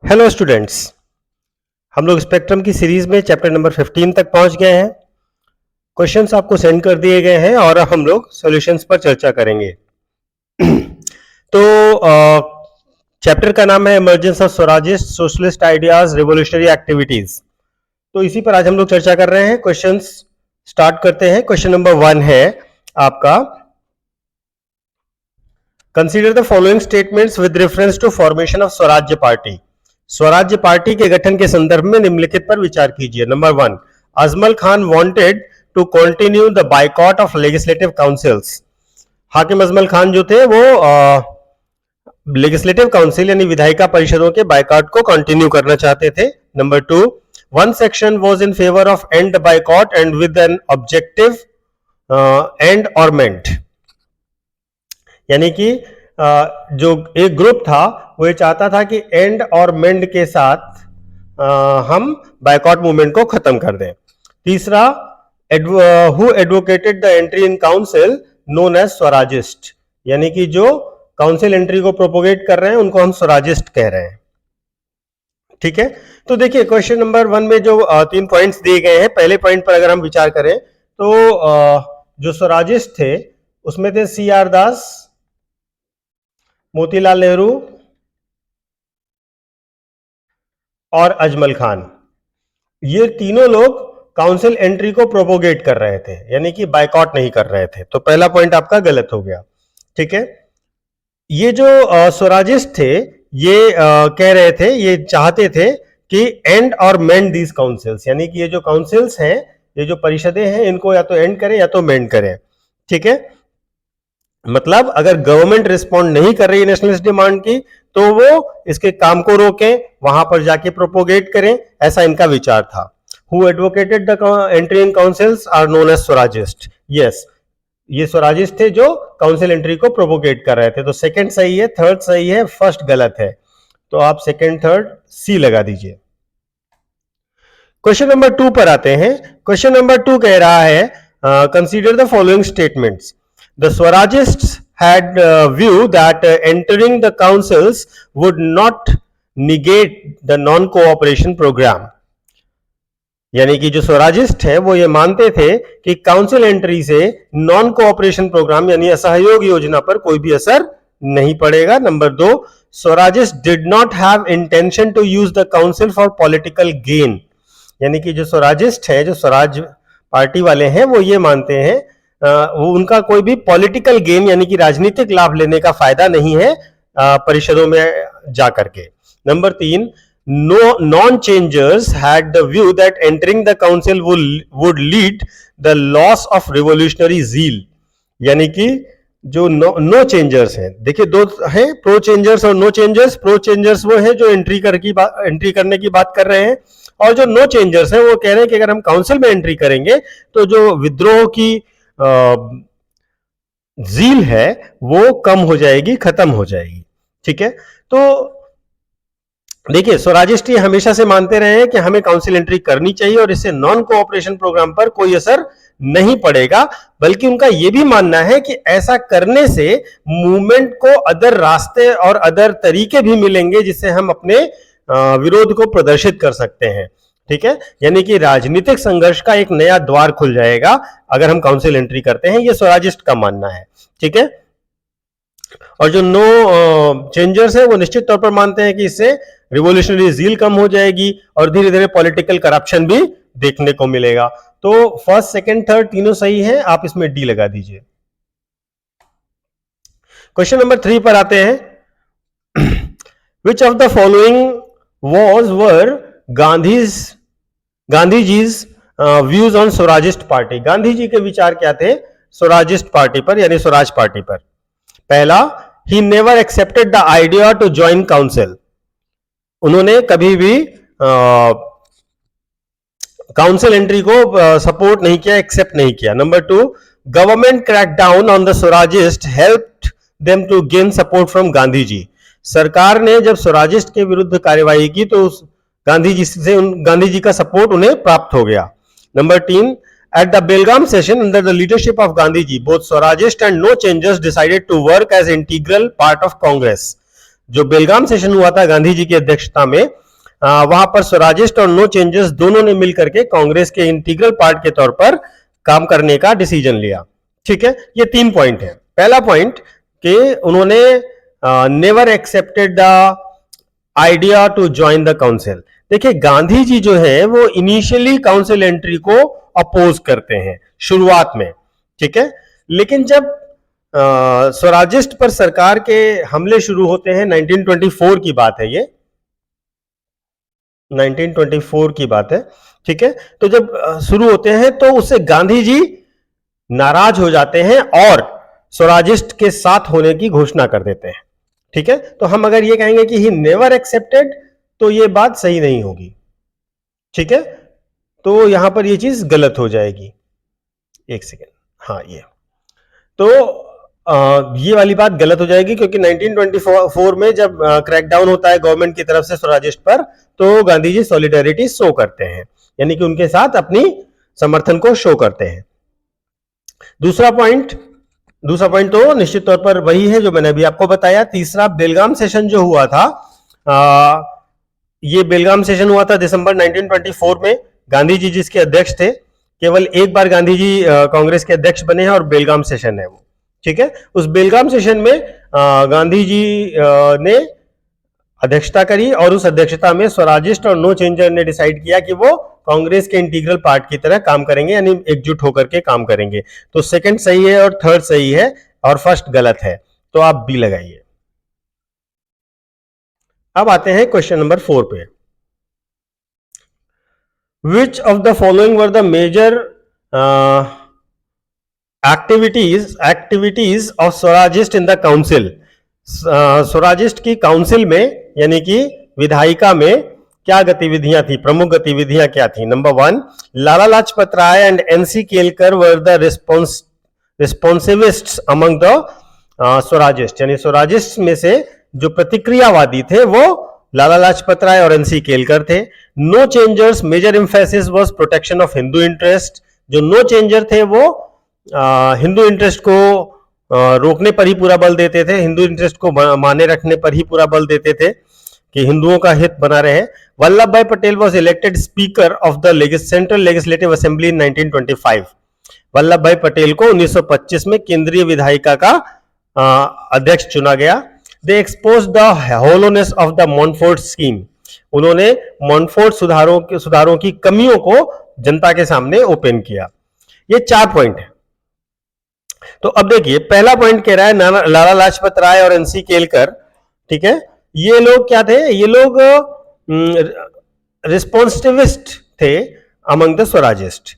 Hello students, हम लोग spectrum की सीरीज में चैप्टर नंबर 15 तक पहुंच गए हैं। क्वेश्चंस आपको सेंड कर दिए गए हैं और हम लोग सॉल्यूशंस पर चर्चा करेंगे। तो चैप्टर का नाम है emergence of Swarajist socialist ideas revolutionary activities. तो इसी पर आज हम लोग चर्चा कर रहे हैं। क्वेश्चंस स्टार्ट करते हैं। क्वेश्चन नंबर 1 है आपका, consider the following statements with reference to formation of Swarajya party. Swarajya party के गठन के संदर्भ में निम्नलिखित पर विचार कीजिए। Number 1, Ajmal Khan wanted to continue the boycott of legislative councils. Hakim Ajmal Khan जो थे वो लेजिस्लेटिव काउंसिल यानी विधायिका परिषदों के बायकॉट को कंटिन्यू करना चाहते थे। Number 2, one section was in favour of and the boycott and with an objective and और मेंट, यानी कि जो एक ग्रुप था वो ये चाहता था कि एंड और मेंड के साथ हम बायकॉट मूवमेंट को खत्म कर दें। तीसरा, who advocated the entry in council known as Swarajist, यानी कि जो काउंसिल एंट्री को प्रोपोगेट कर रहे हैं उनको हम स्वराजिस्ट कह रहे हैं। ठीक है, तो देखिए क्वेश्चन नंबर 1 में जो 3 पॉइंट्स दिए गए हैं, पहले पॉइंट पर अगर हम विचार करें तो जो स्वराजिस्ट थे उसमें थे सी आर दास, मोतीलाल नेहरू और अजमल खान। ये तीनों लोग काउंसिल एंट्री को प्रोपोगेट कर रहे थे, यानी कि बायकॉट नहीं कर रहे थे। तो पहला पॉइंट आपका गलत हो गया। ठीक है, ये जो स्वराजिस्ट थे ये कह रहे थे, ये चाहते थे कि एंड और मेंड दीज काउंसिल्स, यानी कि ये जो काउंसिल्स हैं, ये जो परिषदें हैं, इनको या तो एंड करें या तो मेंड करें। ठीक है, मतलब अगर गवर्नमेंट रिस्पॉन्ड नहीं कर रही है नेशनलिस्ट डिमांड की तो वो इसके काम को रोकें, वहां पर जाके प्रोपोगेट करें, ऐसा इनका विचार था। Who advocated the entry in councils are known as Swarajist. Yes, ये स्वराजिस्ट थे जो काउंसिल एंट्री को प्रोपोगेट कर रहे थे। तो सेकंड सही है, थर्ड सही है, फर्स्ट गलत है। तो आप सेकंड थर्ड सी लगा दीजिए। क्वेश्चन नंबर 2 पर आते हैं। क्वेश्चन नंबर 2 कह रहा है, consider the following statements. The Swarajists had view that entering the councils would not negate the non-cooperation program. यानी कि जो स्वराजिस्ट है वो ये मानते थे कि काउंसिल एंट्री से नॉन कोऑपरेशन प्रोग्राम यानी असहयोग योजना पर कोई भी असर नहीं पड़ेगा। Number 2, Swarajist did not have intention to use the council for political gain, यानी कि जो स्वराजिस्ट है, जो स्वराज पार्टी वाले हैं, वो ये मानते हैं वो उनका कोई भी पॉलिटिकल गेन यानी कि राजनीतिक लाभ लेने का फायदा नहीं है परिषदों में जाकर के। Number 3, non changers had the view that entering the council would lead the loss of revolutionary zeal, यानी कि जो नो चेंजर्स हैं, देखिए दो हैं, प्रो चेंजर्स और नो चेंजर्स। प्रो चेंजर्स वो हैं जो एंट्री करने की बात कर रहे हैं, और जो नो चेंजर्स हैं वो कह रहे हैं कि अगर हम काउंसिल में एंट्री करेंगे तो जो विद्रोह की जील है वो कम हो जाएगी, खत्म हो जाएगी। ठीक है, तो देखिए स्वराजिस्ट ये हमेशा से मानते रहे हैं कि हमें काउंसिल एंट्री करनी चाहिए और इससे नॉन कोऑपरेशन प्रोग्राम पर कोई असर नहीं पड़ेगा, बल्कि उनका यह भी मानना है कि ऐसा करने से मूवमेंट को अदर रास्ते और अदर तरीके भी मिलेंगे जिससे हम अपने विरोध को प्रदर्शित कर सकते हैं। ठीक है, यानी कि राजनीतिक संघर्ष का एक नया द्वार खुल जाएगा अगर हम काउंसिल एंट्री करते हैं, ये स्वराजिस्ट का मानना है। ठीक है, और जो नो चेंजर्स है वो निश्चित तौर पर मानते हैं कि इससे रिवोल्यूशनरी जील कम हो जाएगी और धीरे धीरे पॉलिटिकल करप्शन भी देखने को मिलेगा। तो फर्स्ट सेकंड थर्ड तीनों सही है, आप इसमें डी लगा दीजिए। क्वेश्चन नंबर 3 पर आते हैं। Which of the following were Gandhiji's views on Swarajist party. Gandhi ji के विचार क्या थे स्वराजिस्ट पार्टी पर यानी स्वराज पार्टी पर। पहला, he never accepted the idea to join council, उन्होंने कभी भी काउंसिल एंट्री को सपोर्ट नहीं किया, एक्सेप्ट नहीं किया। Number 2, government crack down on the Swarajist helped them to gain support from Gandhi ji, सरकार ने जब स्वराजिस्ट के विरुद्ध कार्यवाही की तो गांधी जी का सपोर्ट उन्हें प्राप्त हो गया। Number 3, at the Belgaum session under the leadership of Gandhi ji, both Swarajist and no changers decided to work as integral part of Congress. जो बेलगाम सेशन हुआ था गांधी जी की अध्यक्षता में, वहां पर स्वराजिस्ट और नो चेंजेस दोनों ने मिलकर के कांग्रेस के इंटीग्रल पार्ट के तौर पर काम करने का डिसीजन लिया। ठीक है, ये 3 पॉइंट है। पहला पॉइंट कि उन्होंने never accepted the idea to join the council. देखिए, गांधी जी जो है वो इनिशियली काउंसिल एंट्री को अपोज करते हैं शुरुआत में। ठीक है, लेकिन जब स्वराजिस्ट पर सरकार के हमले शुरू होते हैं, 1924 की बात है ये, 1924 की बात है। ठीक है, तो जब शुरू होते हैं तो उससे गांधी जी नाराज हो जाते हैं और स्वराजिस्ट के साथ होने की घोषणा कर देते हैं। ठीक है, तो हम अगर ये कहेंगे कि ही नेवर एक्सेप्टेड, तो ये बात सही नहीं होगी। ठीक है, तो यहां पर ये चीज गलत हो जाएगी। एक सेकेंड, हाँ, तो ये वाली बात गलत हो जाएगी, क्योंकि 1924 में जब क्रैकडाउन होता है गवर्नमेंट की तरफ से स्वराजिस्ट पर, तो गांधी जी सॉलिडेरिटी शो करते हैं, यानी कि उनके साथ अपनी समर्थन को शो करते हैं। दूसरा पॉइंट तो निश्चित तौर पर वही है जो मैंने अभी आपको बताया। तीसरा, बेलगाम सेशन जो हुआ था, ये बेलगाम सेशन हुआ था दिसंबर 1924 में। गांधी जी जिसके अध्यक्ष थे, केवल एक बार गांधी जी कांग्रेस के अध्यक्ष बने हैं और बेलगाम सेशन है वो। ठीक है, उस बेलगाम सेशन में गांधी जी ने अध्यक्षता करी और उस अध्यक्षता में स्वराजिस्ट और नो चेंजर ने डिसाइड किया कि वो कांग्रेस के इंटीग्रल पार्ट की तरह काम करेंगे, यानी एकजुट होकर के काम करेंगे। तो सेकंड सही है और थर्ड सही है और फर्स्ट गलत है, तो आप बी लगाइए। अब आते हैं क्वेश्चन नंबर 4 पे। Which of the following were the major activities of Swarajist in the council. Swarajist की काउंसिल में, यानी कि विधायिका में क्या गतिविधियां थी, प्रमुख गतिविधियां क्या थी? Number 1, Lala Lajpat Rai and NC Kelkar were the responsivists among the Swarajist, यानी स्वराजिस्ट में से जो प्रतिक्रियावादी थे वो लाला लाजपत राय और एनसी केलकर थे। No changers major emphasis was protection of Hindu interest. जो नो चेंजर थे वो हिंदू इंटरेस्ट को रोकने पर ही पूरा बल देते थे, हिंदू इंटरेस्ट को माने रखने पर ही पूरा बल देते थे कि हिंदुओं का हित बना रहे। वल्लभ भाई Patel was elected speaker of the central legislative assembly in 1925। Vallabh भाई पटेल को 1925 में केंद्रीय विधायिका का अध्यक्ष चुना गया। They expose the hollowness of the Montford scheme. उन्होंने मॉन्टफोर्ट सुधारों की कमियों को जनता के सामने ओपन किया। ये 4 पॉइंट है। तो अब देखिए, पहला पॉइंट कह रहा है लाला लाजपत राय और एनसी केलकर। ठीक है, ये लोग क्या थे? ये लोग रिस्पॉन्सिविस्ट थे अमंग द स्वराजिस्ट।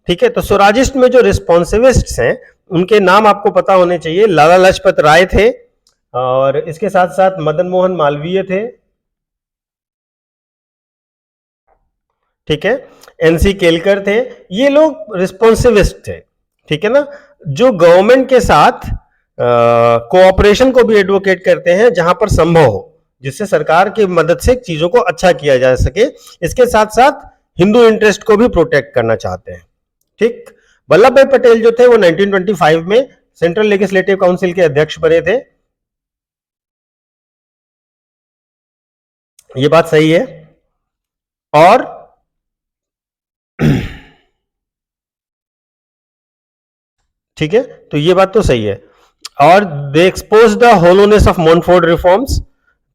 ठीक है, तो स्वराजिस्ट में जो रिस्पॉन्सिविस्ट हैं उनके नाम आपको पता होने चाहिए। लाला लाजपत राय थे और इसके साथ साथ मदन मोहन मालवीय थे। ठीक है, एनसी केलकर थे। ये लोग रिस्पॉन्सिविस्ट थे। ठीक है ना, जो गवर्नमेंट के साथ कोऑपरेशन को भी एडवोकेट करते हैं जहां पर संभव हो, जिससे सरकार की मदद से चीजों को अच्छा किया जा सके। इसके साथ साथ हिंदू इंटरेस्ट को भी प्रोटेक्ट करना चाहते हैं। ठीक, वल्लभ भाई पटेल जो थे वो 1925 में सेंट्रल लेजिस्लेटिव काउंसिल के अध्यक्ष बने थे। ये बात सही है। और ठीक है, तो ये बात तो सही है। और दे expose the hollowness of मॉन्टफोर्ट reforms,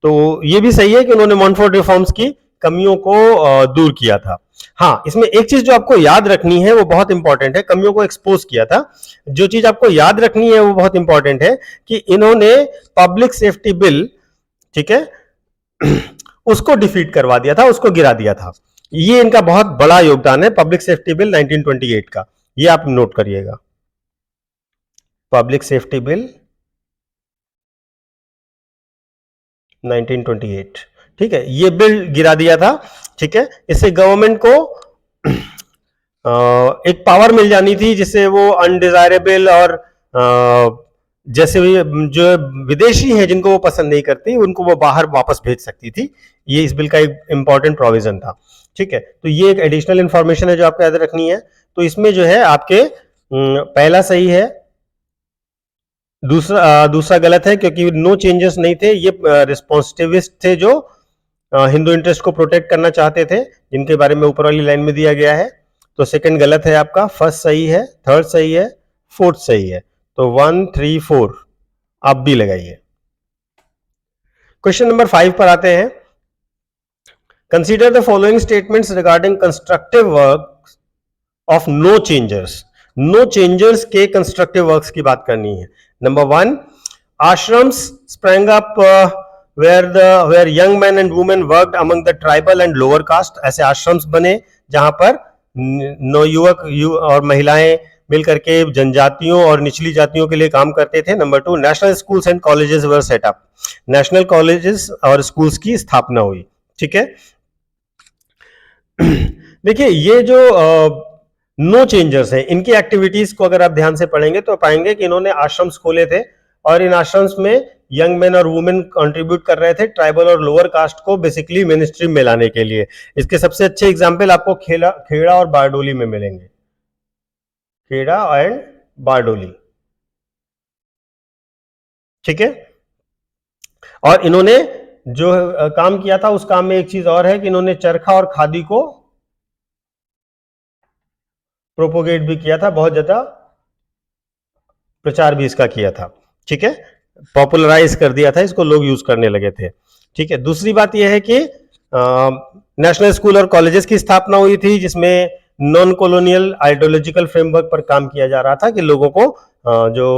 तो ये भी सही है कि उन्होंने मॉन्टफोर्ट रिफॉर्म्स की कमियों को दूर किया था। हाँ, इसमें एक चीज जो आपको याद रखनी है वो बहुत इंपॉर्टेंट है। कमियों को एक्सपोज किया था, जो चीज आपको याद रखनी है वो बहुत इंपॉर्टेंट है कि इन्होंने पब्लिक सेफ्टी बिल, ठीक है, उसको डिफीट करवा दिया था, उसको गिरा दिया था। ये इनका बहुत बड़ा योगदान है, पब्लिक सेफ्टी बिल 1928 का। ये आप नोट करिएगा, पब्लिक सेफ्टी बिल 1928। ठीक है, ये बिल गिरा दिया था। ठीक है, इससे गवर्नमेंट को एक पावर मिल जानी थी जिससे वो अनडिजायरेबल और जैसे भी जो विदेशी हैं जिनको वो पसंद नहीं करती उनको वो बाहर वापस भेज सकती थी। ये इस बिल का एक इंपॉर्टेंट प्रोविजन था। ठीक है, तो ये एक एडिशनल इंफॉर्मेशन है जो आपको याद रखनी है। तो इसमें जो है आपके पहला सही है, दूसरा गलत है, क्योंकि नो चेंजेस नहीं थे, ये रिस्पॉन्सिटिविस्ट थे जो हिंदू इंटरेस्ट को प्रोटेक्ट करना चाहते थे, जिनके बारे में ऊपर वाली लाइन में दिया गया है। तो सेकंड गलत है आपका, फर्स्ट सही है, थर्ड सही है, फोर्थ सही है। तो 1 3 4 आप भी लगाइए। क्वेश्चन नंबर 5 पर आते हैं। Consider the following statements regarding constructive work of no changers. No changers के कंस्ट्रक्टिव वर्क्स की बात करनी है। Number 1, ashrams sprang up where young men and women worked among the tribal and lower caste। ऐसे आश्रम्स बने जहां पर नवयुवक और महिलाएं मिलकर के जनजातियों और निचली जातियों के लिए काम करते थे। Number 2, national schools and colleges were set up. National colleges और स्कूल्स की स्थापना हुई। ठीक है, देखिए ये जो नो चेंजर्स हैं, इनकी एक्टिविटीज को अगर आप ध्यान से पढ़ेंगे तो पाएंगे कि इन्होंने आश्रम्स खोले थे, और इन आश्रम्स में यंग मैन और वुमेन कंट्रीब्यूट कर रहे थे ट्राइबल और लोअर कास्ट को बेसिकली मेन स्ट्रीम में लाने के लिए। इसके सबसे अच्छे एग्जाम्पल आपको खेड़ा और बारडोली में मिलेंगे। खेड़ा एंड बारडोली, ठीक है। और इन्होंने जो काम किया था उस काम में एक चीज और है कि इन्होंने चरखा और खादी को प्रोपोगेट भी किया था, बहुत ज्यादा प्रचार भी इसका किया था। ठीक है, पॉपुलराइज कर दिया था इसको, लोग यूज करने लगे थे। ठीक है, दूसरी बात यह है कि नेशनल स्कूल और कॉलेजेस की स्थापना हुई थी, जिसमें नॉन कॉलोनियल आइडियोलॉजिकल फ्रेमवर्क पर काम किया जा रहा था कि लोगों को जो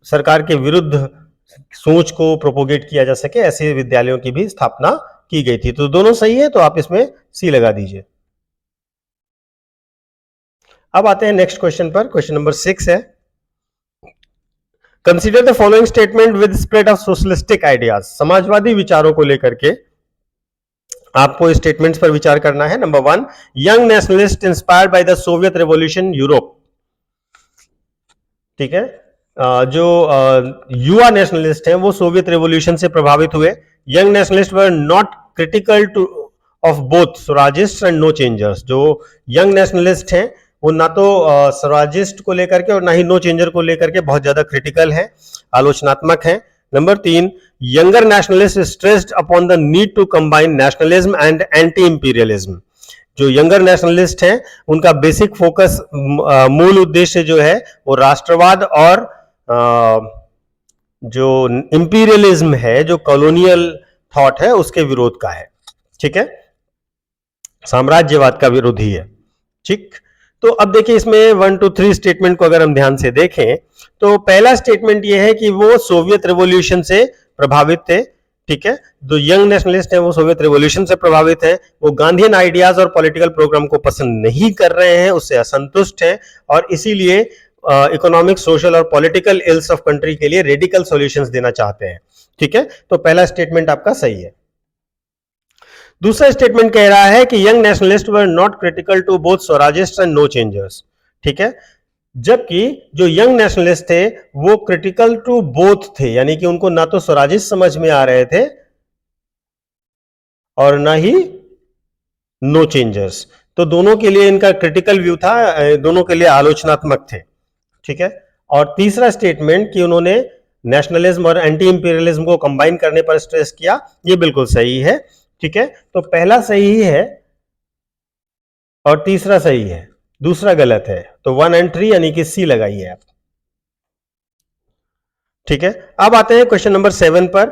सरकार के विरुद्ध सोच को प्रोपोगेट किया जा सके, ऐसे विद्यालयों की भी स्थापना की गई थी। तो दोनों सही है, तो आप इसमें सी लगा दीजिए। अब आते हैं नेक्स्ट क्वेश्चन पर। क्वेश्चन नंबर 6 है, consider the following statement with spread of socialistic ideas. Samajwadi विचारों को लेकर के आपको स्टेटमेंट्स पर विचार करना है। Number 1, young nationalist inspired by the Soviet revolution Europe. ठीक है, जो युवा नेशनलिस्ट हैं वो सोवियत रेवोल्यूशन से प्रभावित हुए। Young nationalist were not critical to of both Swarajist and no changers. जो यंग नेशनलिस्ट हैं वो ना तो स्वराजिस्ट को लेकर के और ना ही नो चेंजर को लेकर के बहुत ज्यादा क्रिटिकल है, आलोचनात्मक है। Number 3, younger nationalist stressed upon the need to combine nationalism and anti imperialism. जो यंगर नेशनलिस्ट हैं उनका बेसिक फोकस, मूल उद्देश्य जो है वो राष्ट्रवाद और जो इंपीरियलिज्म है, जो कॉलोनियल थॉट है, उसके विरोध का है। ठीक है, साम्राज्यवाद का विरोधी है। ठीक, तो अब देखिए इसमें 1 2 3 स्टेटमेंट को अगर हम ध्यान से देखें तो पहला स्टेटमेंट यह है कि वो सोवियत रेवोल्यूशन से प्रभावित थे। ठीक है, जो यंग नेशनलिस्ट है वो सोवियत रेवोल्यूशन से प्रभावित है, वो गांधीयन आइडियाज और पॉलिटिकल प्रोग्राम को पसंद नहीं कर रहे हैं, उससे असंतुष्ट है, और इसीलिए इकोनॉमिक, सोशल और पॉलिटिकल इल्स ऑफ कंट्री के लिए रेडिकल सॉल्यूशंस देना चाहते हैं। ठीक है, तो पहला स्टेटमेंट आपका सही है। दूसरा स्टेटमेंट कह रहा है कि young nationalist were not critical to both Swarajist and no changers. ठीक है, जबकि जो यंग नेशनलिस्ट थे वो क्रिटिकल टू बोथ थे, यानी कि उनको ना तो स्वराजिस्ट समझ में आ रहे थे और ना ही नो चेंजर्स। तो दोनों के लिए इनका क्रिटिकल व्यू था, दोनों के लिए आलोचनात्मक थे। ठीक है, और तीसरा स्टेटमेंट कि उन्होंने नेशनलिज्म और एंटी इंपीरियलिज्म को कंबाइन करने पर स्ट्रेस किया, ये बिल्कुल सही है। ठीक है, तो पहला सही है और तीसरा सही है, दूसरा गलत है। तो 1 और 3 यानी कि सी लगाइए आप। ठीक है, अब आते हैं क्वेश्चन नंबर 7 पर।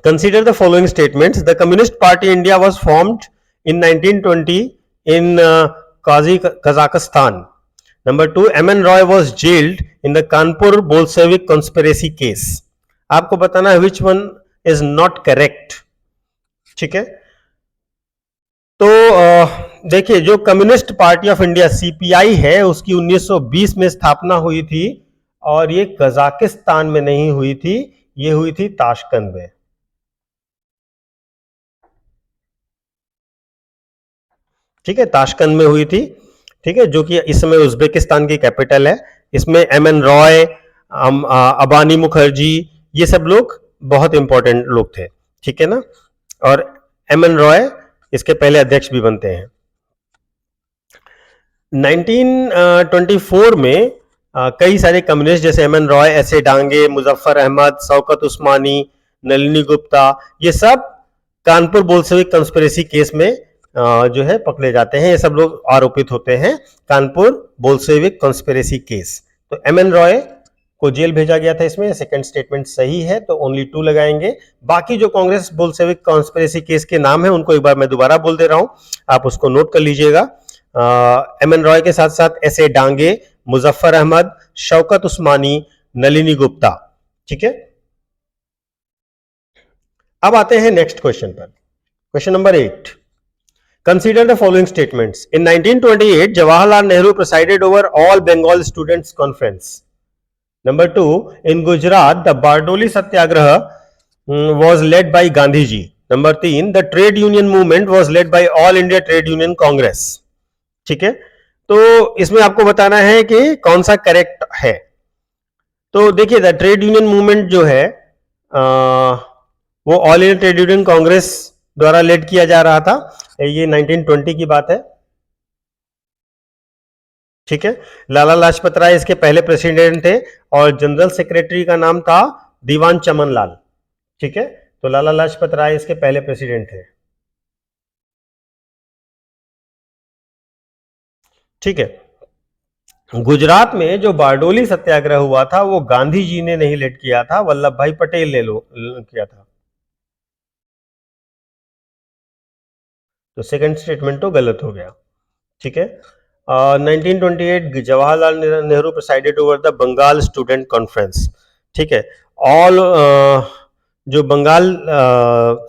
Consider the following statements. The communist party India was formed in 1920 in Kazakhstan. Number 2, MN Roy was jailed in the Kanpur Bolshevik conspiracy case. आपको बताना है which one is not correct. ठीक है, तो देखिए जो communist party of India CPI है उसकी 1920 में स्थापना हुई थी, और ये कजाकिस्तान में नहीं हुई थी, ये हुई थी ताशकंद में। ठीक है, ताशकंद में हुई थी। ठीक है, जो कि इस समय उज्बेकिस्तान की कैपिटल है। इसमें एमएन रॉय, अबानी मुखर्जी, ये सब लोग बहुत इंपॉर्टेंट लोग थे। ठीक है ना, और एमएन रॉय इसके पहले अध्यक्ष भी बनते हैं। 1924 में कई सारे कम्युनिस्ट जैसे M N Roy, S A Dange, Muzaffar Ahmad, Shaukat Usmani, Nalini Gupta, ये सब कानपुर बोल्शेविक कंस्पिरेसी केस में जो है पकड़े जाते हैं। ये सब लोग आरोपित होते हैं कानपुर बोल्शेविक कंस्पिरेसी केस। तो एम एन रॉय को जेल भेजा गया था इसमें, सेकंड स्टेटमेंट सही है, तो ओनली 2 लगाएंगे। बाकी जो कांग्रेस बोल्शेविक कॉन्स्पिरेसी केस के नाम है उनको एक बार मैं दोबारा बोल दे रहा हूं, आप उसको नोट कर लीजिएगा। एम एन रॉय के साथ साथ एस ए डांगे, मुजफ्फर अहमद, शौकत उस्मानी, नलिनी गुप्ता। ठीक है, अब आते हैं नेक्स्ट क्वेश्चन पर। Question number 8, consider the following statements. In 1928 Jawaharlal Nehru presided over all Bengal students conference. Number 2, in Gujarat, the Bardoli Satyagraha was led by Gandhi ji. Number 3, the trade union movement was led by All India Trade Union Congress. ठीक है, तो इसमें आपको बताना है कि कौन सा करेक्ट है। तो देखिए, द ट्रेड यूनियन मूवमेंट जो है वो all India trade union Congress द्वारा लेड किया जा रहा था। ये 1920 की बात है। ठीक है, लाला लाजपत राय इसके पहले प्रेसिडेंट थे और जनरल सेक्रेटरी का नाम था दीवान चमन लाल। ठीक है, तो लाला लाजपत राय इसके पहले प्रेसिडेंट थे। ठीक है, गुजरात में जो बारडोली सत्याग्रह हुआ था वो गांधी जी ने नहीं लेड किया था, वल्लभ भाई पटेल ने किया था। तो सेकंड स्टेटमेंट तो गलत हो गया। ठीक है, 1928 Jawaharlal Nehru presided over the Bengal student conference. ठीक है, ऑल जो बंगाल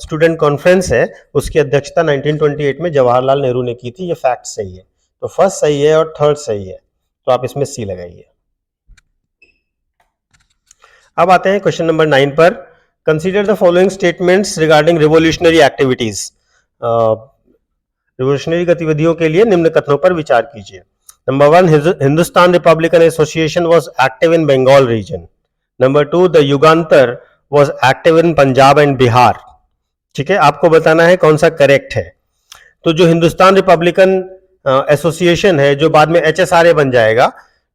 स्टूडेंट कॉन्फ्रेंस है उसकी अध्यक्षता 1928 में जवाहरलाल नेहरू ने की थी। ये फैक्ट सही है, तो फर्स्ट सही है और थर्ड सही है, तो आप इसमें सी लगाइए। अब आते हैं क्वेश्चन नंबर 9 पर। Consider the following statements regarding revolutionary activities. Revolutionary गतिविधियों के लिए निम्न कथनों पर विचार कीजिए। Number 1, Hindustan republican association was active in Bengal region. Number 2, the Jugantar was active in Punjab and Bihar. ठीक है, आपको बताना है कौन सा करेक्ट है। तो जो हिंदुस्तान रिपब्लिकन एसोसिएशन है जो बाद में एचएसआरए बन जाएगा,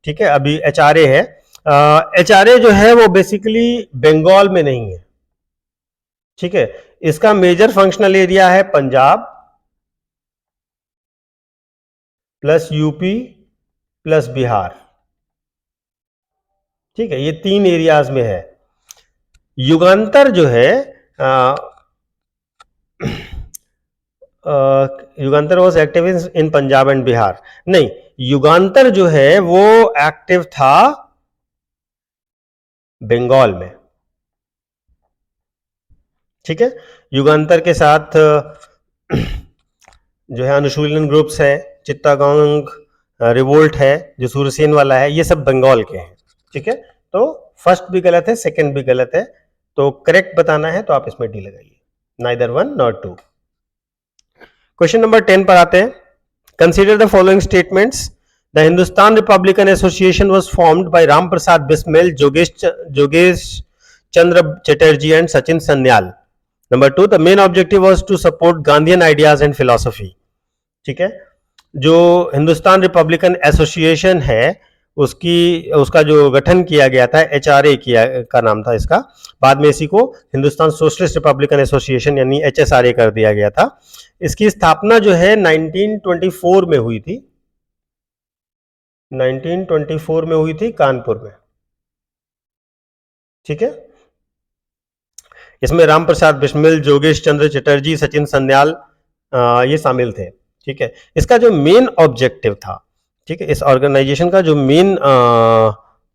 ठीक है, अभी एचआरए है, एचआरए जो है वो बेसिकली बंगाल में नहीं है। ठीक है, इसका मेजर फंक्शनल एरिया है Punjab plus UP plus Bihar. ठीक है, ये 3 एरियाज में है। युगांतर जो है Jugantar was active in Punjab and Bihar. नहीं, युगांतर जो है वो एक्टिव था बंगाल में। ठीक है, युगांतर के साथ जो है अनुशीलन ग्रुप्स है, चित्तागोंग रिवोल्ट है जो सूरसेन वाला है, ये सब बंगाल के हैं। ठीक है, तो फर्स्ट भी गलत है, सेकंड भी गलत है, तो करेक्ट बताना है तो आप इसमें डी लगाइए, नाइदर 1 नॉट 2। क्वेश्चन नंबर 10 पर आते हैं। Consider the following statements. The Hindustan republican association was formed by Ram Prasad Bismil, जोगेश Chandra Chatterjee and Sachin Sanyal. Number 2, the main objective was to support Gandhian ideas and philosophy. ठीक है, जो हिंदुस्तान रिपब्लिकन एसोसिएशन है उसका जो गठन किया गया था, एचआरए का नाम था इसका, बाद में इसी को हिंदुस्तान सोशलिस्ट रिपब्लिकन एसोसिएशन यानी एचएसआरए कर दिया गया था। इसकी स्थापना जो है 1924 में हुई थी, 1924 में हुई थी कानपुर में। ठीक है, इसमें राम प्रसाद बिस्मिल, जोगेश चंद्र चटर्जी, सचिन सन्याल ये शामिल थे। ठीक है, इसका जो मेन ऑब्जेक्टिव था, ठीक है, इस ऑर्गेनाइजेशन का जो मेन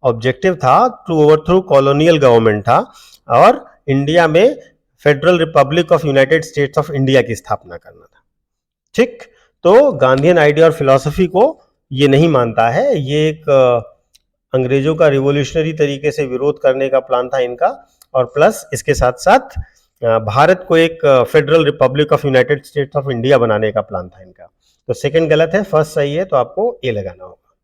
ऑब्जेक्टिव था टू ओवरथ्रो कॉलोनियल गवर्नमेंट था और इंडिया में federal Republic of United states of India की स्थापना करना था। ठीक, तो गांधीयन आइडिया और फिलॉसफी को ये नहीं मानता है, ये एक अंग्रेजों का रिवोल्यूशनरी तरीके से विरोध करने का प्लान था इनका, और प्लस इसके साथ साथ भारत को एक federal Republic of United states of India बनाने का प्लान था इनका। तो सेकंड गलत है, फर्स्ट सही है, तो आपको ए लगाना होगा।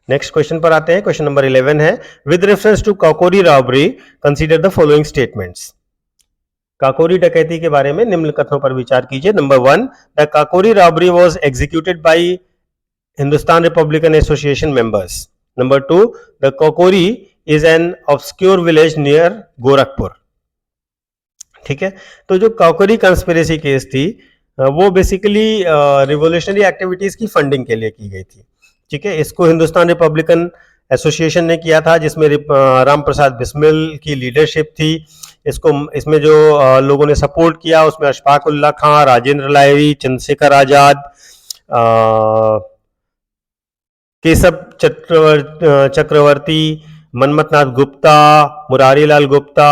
नेक्स्ट क्वेश्चन पर आते हैं। क्वेश्चन नंबर 11 है, with reference to Kakori robbery consider the following statements. Kakori डकैती के बारे में निम्न कथनों पर विचार कीजिए। Number 1, the Kakori robbery was executed by Hindustan republican association members. Number 2, the Kakori is an obscure village near Gorakhpur. ठीक है, तो जो कॉकरी कंस्पिरेसी केस थी वो बेसिकली रिवोल्यूशनरी एक्टिविटीज की फंडिंग के लिए की गई थी। ठीक है, इसको हिंदुस्तान रिपब्लिकन एसोसिएशन ने किया था, जिसमें राम प्रसाद बिस्मिल की लीडरशिप थी। इसको इसमें जो लोगों ने सपोर्ट किया उसमें अशफाक उल्ला खां, राजेंद्र लाहिड़ी, चंद्रशेखर आजाद, केशव चक्रवर्ती, मनमथनाथ गुप्ता, मुरारी लाल गुप्ता,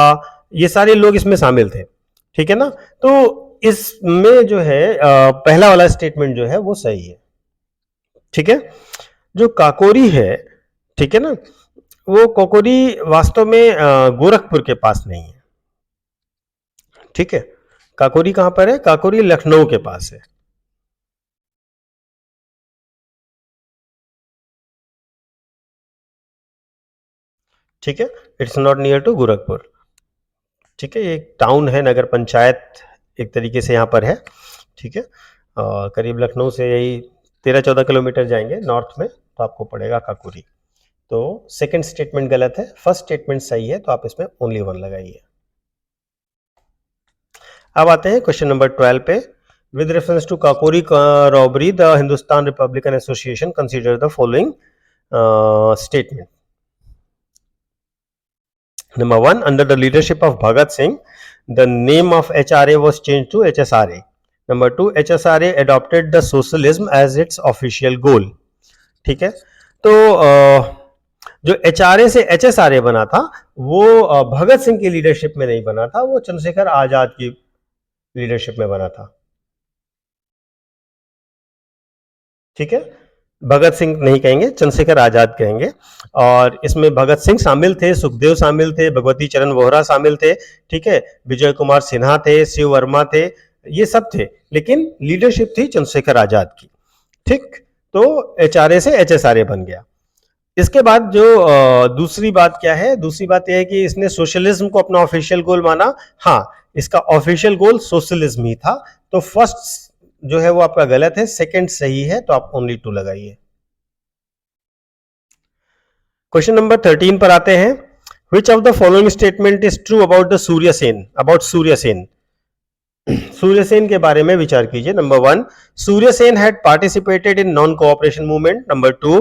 ये सारे लोग इसमें शामिल थे। ठीक है ना, तो इसमें जो है पहला वाला स्टेटमेंट जो है वो सही है। ठीक है, जो काकोरी है, ठीक है ना, वो काकोरी वास्तव में गोरखपुर के पास नहीं है। ठीक है, काकोरी कहां पर है? काकोरी लखनऊ के पास है। ठीक है, it's not near to Gorakhpur. ठीक है, ये एक टाउन है, नगर पंचायत एक तरीके से यहाँ पर है। ठीक है, करीब लखनऊ से यही 13-14 किलोमीटर जाएंगे नॉर्थ में तो आपको पड़ेगा काकोरी। तो सेकंड स्टेटमेंट गलत है, फर्स्ट स्टेटमेंट सही है, तो आप इसमें ओनली 1 लगाइए। अब आते हैं क्वेश्चन नंबर 12 पे। With reference to Kakori robbery the Hindustan republican association consider the following statement. Number 1, under the leadership of Bhagat Singh, the name of HRA was changed to HSRA. Number 2, HSRA adopted the socialism as its official goal. ठीक है, तो जो HRA से HSRA बना था वो भगत सिंह की leadership में नहीं बना था, वो चंद्रशेखर आजाद की लीडरशिप में बना था। ठीक है, भगत सिंह नहीं कहेंगे, चंद्रशेखर आजाद कहेंगे। और इसमें भगत सिंह शामिल थे, सुखदेव शामिल थे, भगवती चरण वोहरा शामिल थे। ठीक है, विजय कुमार सिन्हा थे, शिव वर्मा थे, ये सब थे, लेकिन लीडरशिप थी चंद्रशेखर आजाद की। ठीक, तो एचआरए से एचएसआरए बन गया। इसके बाद जो दूसरी बात क्या है? दूसरी बात यह है कि इसने सोशलिज्म को अपना ऑफिशियल गोल माना। हाँ, इसका ऑफिशियल गोल सोशलिज्म ही था। तो फर्स्ट जो है वो आपका गलत है, सेकंड सही है, तो आप ओनली 2 लगाइए। क्वेश्चन नंबर 13 पर आते हैं। Which of the following statement is true about the Surya Sen? About Surya Sen, Surya Sen के बारे में विचार कीजिए। Number 1, Surya Sen had participated in non cooperation movement. Number 2,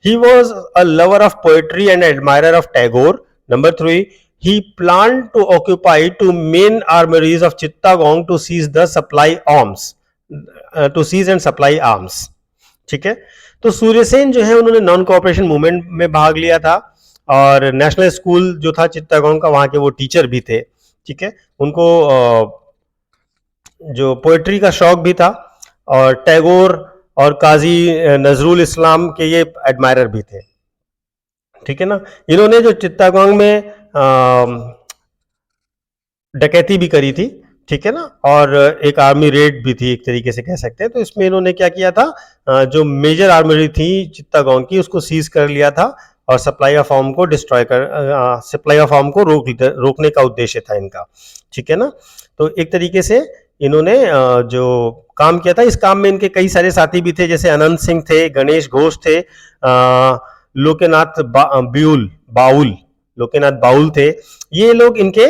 he was a lover of poetry and admirer of Tagore. Number 3, he planned to occupy 2 main armories of Chittagong to seize the supply arms, to seize and supply arms. ठीक है, तो सूर्यसेन जो है उन्होंने non cooperation movement में भाग लिया था और नेशनल स्कूल जो था चित्तागोंग का, वहां के वो टीचर भी थे। ठीक है, उनको जो पोएट्री का शौक भी था और टैगोर और काजी नजरुल इस्लाम के ये एडमायरर भी थे। ठीक है ना, इन्होंने जो चित्तागोंग में डकैती भी करी थी। ठीक है ना, और एक आर्मी रेड भी थी, एक तरीके से कह सकते हैं। तो इसमें इन्होंने क्या किया था, जो मेजर आर्मरी थी चित्तागोंग की उसको सीज कर लिया था और सप्लाई ऑफ आर्म को डिस्ट्रॉय कर, सप्लाई ऑफ आर्म को रोकने का उद्देश्य था इनका। ठीक है ना, तो एक तरीके से इन्होंने जो काम किया था, इस काम में इनके कई सारे साथी भी थे, जैसे अनंत सिंह थे, गणेश घोष थे, लोकेनाथ बाउल, लोकेनाथ बाउल थे, ये लोग इनके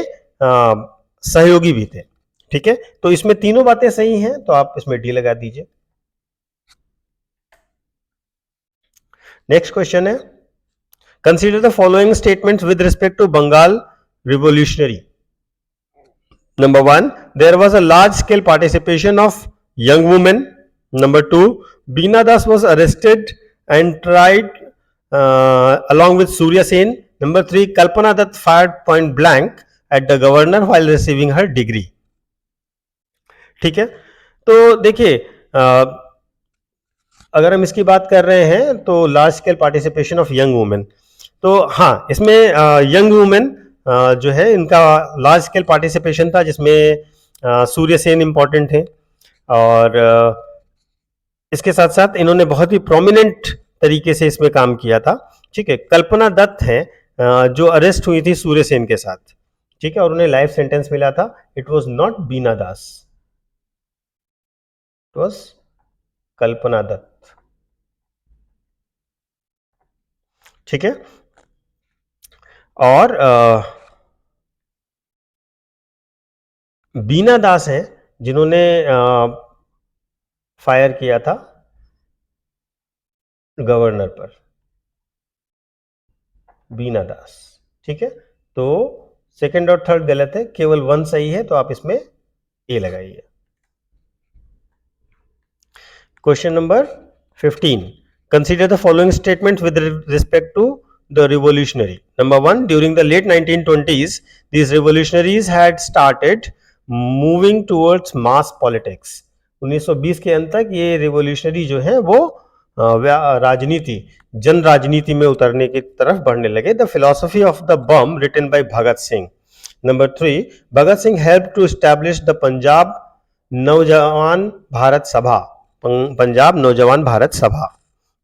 सहयोगी भी थे। ठीक है, तो इसमें तीनों बातें सही हैं, तो आप इसमें डी लगा दीजिए। नेक्स्ट क्वेश्चन है, consider the following statements with respect to Bengal revolutionary. Number 1, there was a large scale participation of young women. Number 2, Beena Das was arrested and tried along with Surya Sen. Number 3, Kalpana Dutt fired point blank at the governor while receiving her degree. ठीक है, तो देखिए अगर हम इसकी बात कर रहे हैं तो large scale participation of young women, तो हाँ, इसमें यंग वुमेन जो है इनका लार्ज स्केल पार्टिसिपेशन था, जिसमें सूर्य सेन इंपॉर्टेंट है और इसके साथ साथ इन्होंने बहुत ही प्रोमिनेंट तरीके से इसमें काम किया था। ठीक है, कल्पना दत्त है जो अरेस्ट हुई थी सूर्य सेन के साथ। ठीक है, और उन्हें लाइफ सेंटेंस मिला था। It was not Bina Das, it was Kalpana Dutt. ठीक है। और बीना दास हैं जिन्होंने फायर किया था गवर्नर पर, बीना दास। ठीक है, तो सेकंड और थर्ड गलत है, केवल वन सही है, तो आप इसमें ए लगाइए। Question number 15, consider the following statement with respect to the revolutionary. Number one, during the late 1920s these revolutionaries had started moving towards mass politics. 1920 के अंत तक ये रिवोल्यूशनरी जो है वो राजनीति, जन राजनीति में उतरने की तरफ बढ़ने लगे। The philosophy of the bomb written by Bhagat Singh. Number 3, Bhagat Singh help to establish the Punjab Naujawan Bharat सभा, पंजाब नौजवान भारत सभा।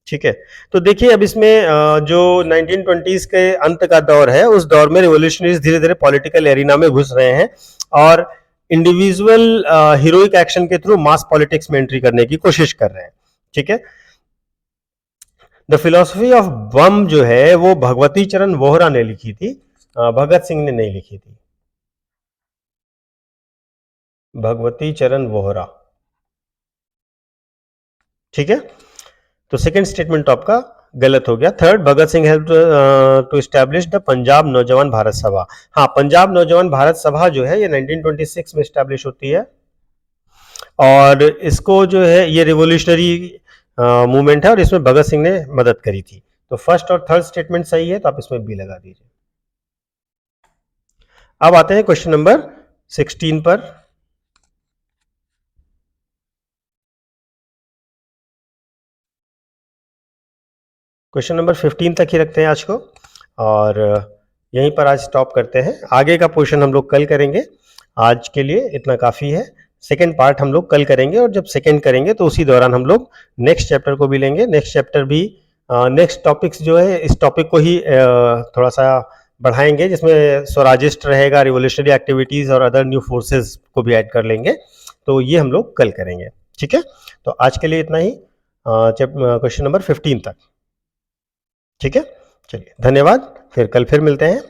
ठीक है, तो देखिए अब इसमें जो 1920s के अंत का दौर है, उस दौर में रिवोल्यूशनरीज धीरे धीरे पॉलिटिकल एरिना में घुस रहे हैं और इंडिविजुअल हीरोइक एक्शन के थ्रू मास पॉलिटिक्स में एंट्री करने की कोशिश कर रहे हैं। ठीक है, द फिलॉसफी ऑफ बम जो है वो भगवती चरण वोहरा ने लिखी थी, भगत सिंह ने नहीं लिखी थी। भगवती चरण वोहरा। ठीक है, तो सेकंड स्टेटमेंट आपका गलत हो गया। Third, Bhagat Singh help to establish the Punjab Naujawan Bharat सभा। हाँ, पंजाब नौजवान भारत सभा जो है ये 1926 में एस्टैब्लिश होती है और इसको जो है ये रिवोल्यूशनरी मूवमेंट है और इसमें भगत सिंह ने मदद करी थी। तो फर्स्ट और थर्ड स्टेटमेंट सही है, तो आप इसमें बी लगा दीजिए। अब आते हैं क्वेश्चन नंबर 16 पर। क्वेश्चन नंबर 15 तक ही रखते हैं आज को और यहीं पर आज स्टॉप करते हैं। आगे का पोर्शन हम लोग कल करेंगे, आज के लिए इतना काफ़ी है। सेकेंड पार्ट हम लोग कल करेंगे और जब सेकेंड करेंगे तो उसी दौरान हम लोग नेक्स्ट चैप्टर को भी लेंगे। नेक्स्ट चैप्टर भी नेक्स्ट टॉपिक्स जो है इस टॉपिक को ही थोड़ा सा बढ़ाएंगे, जिसमें स्वराजिस्ट रहेगा, रिवोल्यूशनरी एक्टिविटीज़ और अदर न्यू फोर्सेस को भी ऐड कर लेंगे। तो ये हम लोग कल करेंगे। ठीक है, तो आज के लिए इतना ही, क्वेश्चन नंबर 15 तक। ठीक है, चलिए धन्यवाद, फिर कल फिर मिलते हैं।